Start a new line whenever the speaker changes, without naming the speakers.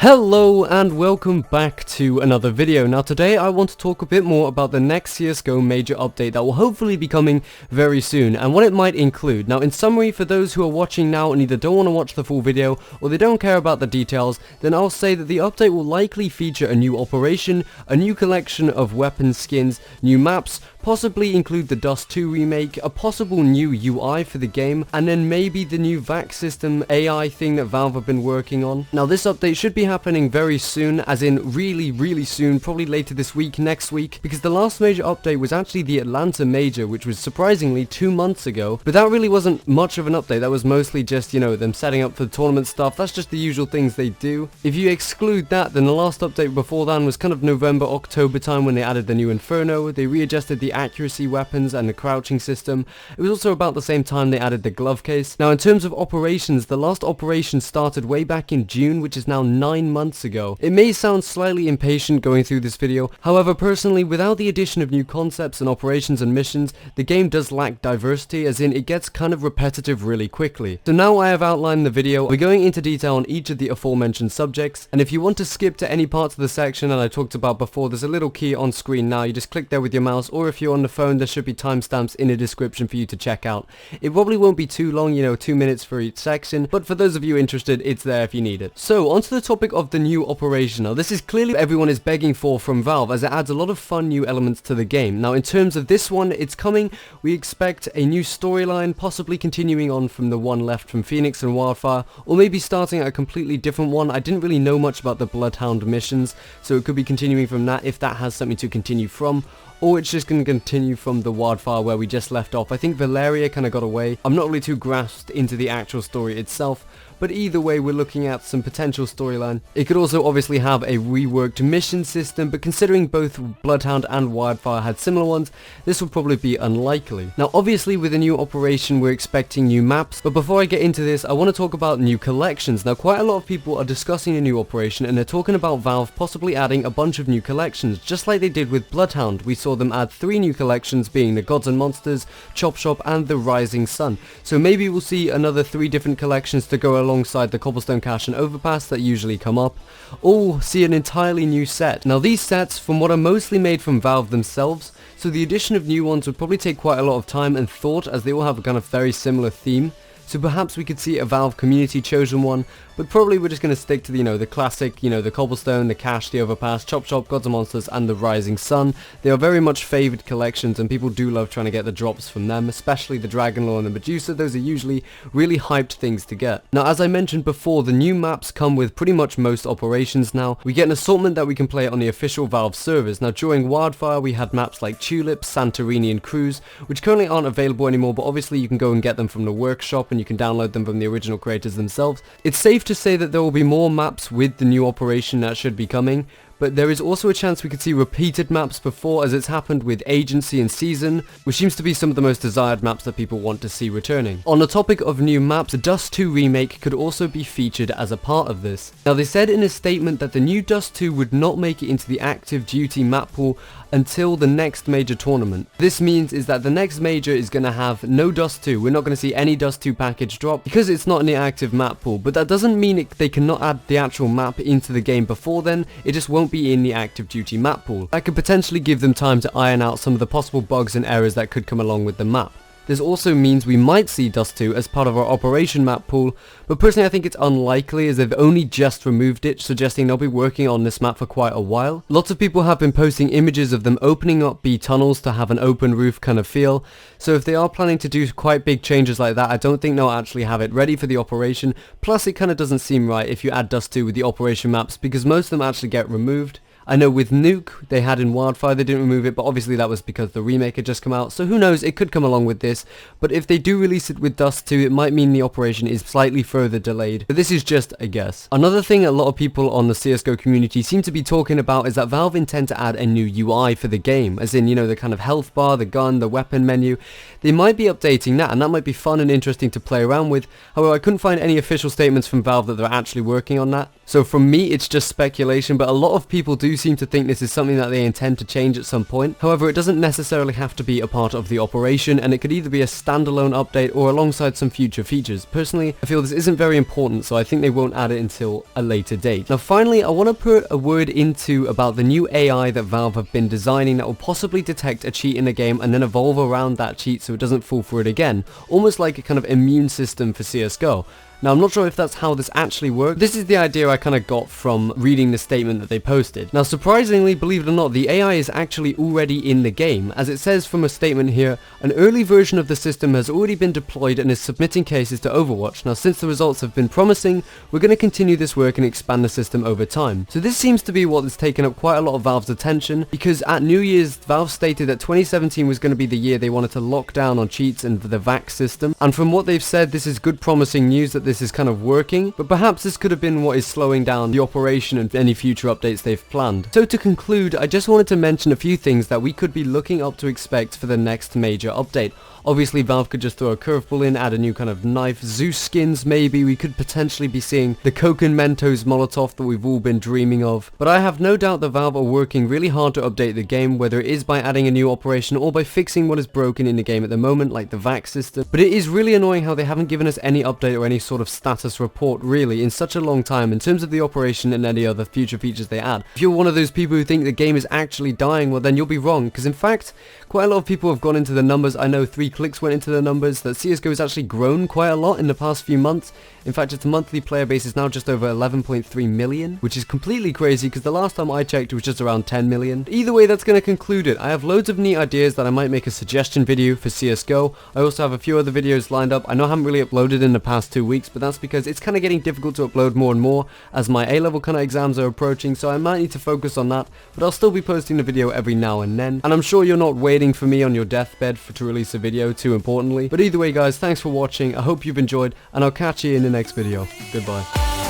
Hello and welcome back to another video. Now today I want to talk a bit more about the next CSGO major update that will hopefully be coming very soon and what it might include. Now in summary, for those who are watching now and either don't want to watch the full video or they don't care about the details, then I'll say that the update will likely feature a new operation, a new collection of weapon skins, new maps, possibly include the II Remake, a possible new UI for the game, and then maybe the new VAC system AI thing that Valve have been working on. Now this update should be happening very soon, as in really soon, probably later this week, next week, because the last major update was actually the Atlanta major, which was surprisingly 2 months ago, but that really wasn't much of an update. That was mostly just, you know, them setting up for the tournament stuff. That's just the usual things they do. If you exclude that, then the last update before that was kind of November, October time when they added the new Inferno. They readjusted the accuracy weapons and the crouching system. It was also about the same time they added the glove case. Now in terms of operations, the last operation started way back in June, which is now 9 months ago. It may sound slightly impatient going through this video, however personally, without the addition of new concepts and operations and missions, the game does lack diversity, as in it gets kind of repetitive really quickly. So now I have outlined the video, we're going into detail on each of the aforementioned subjects, and if you want to skip to any parts of the section that I talked about before, there's a little key on screen now. You just click there with your mouse, or if you're on the phone, there should be timestamps in the description for you to check out. It probably won't be too long, you know, 2 minutes for each section, but for those of you interested, it's there if you need it. So onto the topic of the new operation. Now this is clearly what everyone is begging for from Valve, as it adds a lot of fun new elements to the game. Now in terms of this one, it's coming. We expect a new storyline, possibly continuing on from the one left from Phoenix and Wildfire, or maybe starting at a completely different one. I didn't really know much about the Bloodhound missions, so it could be continuing from that if that has something to continue from, or it's just going to continue from the Wildfire where we just left off. I think Valeria kind of got away. I'm not really too grasped into the actual story itself, but either way we're looking at some potential storyline. It could also obviously have a reworked mission system, but considering both Bloodhound and Wildfire had similar ones, this will probably be unlikely. Now obviously with a new operation we're expecting new maps, but before I get into this I want to talk about new collections. Now quite a lot of people are discussing a new operation and they're talking about Valve possibly adding a bunch of new collections, just like they did with Bloodhound. We saw them add 3 new collections, being the Gods and Monsters, Chop Shop and the Rising Sun. So maybe we'll see another 3 different collections to go alongside the Cobblestone Cache and Overpass that usually come up, or see an entirely new set. Now these sets, from what are mostly made from Valve themselves, so the addition of new ones would probably take quite a lot of time and thought, as they all have a kind of very similar theme. So perhaps we could see a Valve community chosen one, but probably we're just going to stick to the, you know, the classic, you know, the Cobblestone, the Cache, the Overpass, Chop Shop, Gods and Monsters and the Rising Sun. They are very much favoured collections and people do love trying to get the drops from them, especially the Dragon Lore and the Medusa. Those are usually really hyped things to get. Now as I mentioned before, the new maps come with pretty much most operations now. We get an assortment that we can play on the official Valve servers. Now during Wildfire we had maps like Tulip, Santorini and Cruise, which currently aren't available anymore, but obviously you can go and get them from the workshop and you can download them from the original creators themselves. It's safe to say that there will be more maps with the new operation that should be coming, but there is also a chance we could see repeated maps before, as it's happened with Agency and Season, which seems to be some of the most desired maps that people want to see returning. On the topic of new maps, the II Remake could also be featured as a part of this. Now they said in a statement that the new II would not make it into the active duty map pool until the next major tournament. This means is that the next major is going to have no II. We're not going to see any II package drop because it's not in the active map pool, but that doesn't mean they cannot add the actual map into the game before then. It just won't be in the active duty map pool. That could potentially give them time to iron out some of the possible bugs and errors that could come along with the map. This also means we might see II as part of our operation map pool, but personally I think it's unlikely, as they've only just removed it, suggesting they'll be working on this map for quite a while. Lots of people have been posting images of them opening up B tunnels to have an open roof kind of feel, so if they are planning to do quite big changes like that, I don't think they'll actually have it ready for the operation. Plus it kind of doesn't seem right if you add II with the operation maps, because most of them actually get removed. I know with Nuke, they had in Wildfire, they didn't remove it, but obviously that was because the remake had just come out, so who knows, it could come along with this. But if they do release it with II, it might mean the operation is slightly further delayed, but this is just a guess. Another thing a lot of people on the CSGO community seem to be talking about is that Valve intend to add a new UI for the game, as in, you know, the kind of health bar, the gun, the weapon menu. They might be updating that, and that might be fun and interesting to play around with. However, I couldn't find any official statements from Valve that they're actually working on that. So from me, it's just speculation, but a lot of people do seem to think this is something that they intend to change at some point. However, it doesn't necessarily have to be a part of the operation, and it could either be a standalone update or alongside some future features. Personally, I feel this isn't very important, so I think they won't add it until a later date. Now finally, I want to put a word into about the new AI that Valve have been designing that will possibly detect a cheat in a game and then evolve around that cheat so it doesn't fall for it again, almost like a kind of immune system for CSGO. Now I'm not sure if that's how this actually works. This is the idea I kind of got from reading the statement that they posted. Now surprisingly, believe it or not, the AI is actually already in the game. As it says from a statement here, an early version of the system has already been deployed and is submitting cases to Overwatch. Now since the results have been promising, we're going to continue this work and expand the system over time. So this seems to be what has taken up quite a lot of Valve's attention, because at New Year's, Valve stated that 2017 was going to be the year they wanted to lock down on cheats and the VAC system. And from what they've said, this is good promising news that this is kind of working, but perhaps this could have been what is slowing down the operation and any future updates they've planned. So to conclude, I just wanted to mention a few things that we could be looking up to expect for the next major update. Obviously Valve could just throw a curveball in, add a new kind of knife, Zeus skins maybe, we could potentially be seeing the Coke and Mentos Molotov that we've all been dreaming of. But I have no doubt that Valve are working really hard to update the game, whether it is by adding a new operation or by fixing what is broken in the game at the moment, like the VAC system. But it is really annoying how they haven't given us any update or any sort of status report really in such a long time in terms of the operation and any other future features they add. If you're one of those people who think the game is actually dying, well then you'll be wrong, because in fact quite a lot of people have gone into the numbers. I know 3 clicks went into the numbers, that CSGO has actually grown quite a lot in the past few months. In fact, its monthly player base is now just over 11.3 million, which is completely crazy because the last time I checked it was just around 10 million. Either way, that's going to conclude it. I have loads of neat ideas that I might make a suggestion video for CSGO. I also have a few other videos lined up. I know I haven't really uploaded in the past 2 weeks, but that's because it's kind of getting difficult to upload more and more as my A-level kind of exams are approaching, so I might need to focus on that, but I'll still be posting the video every now and then. And I'm sure you're not waiting for me on your deathbed to release a video, too importantly. But either way guys, thanks for watching, I hope you've enjoyed, and I'll catch you in the next video. Goodbye.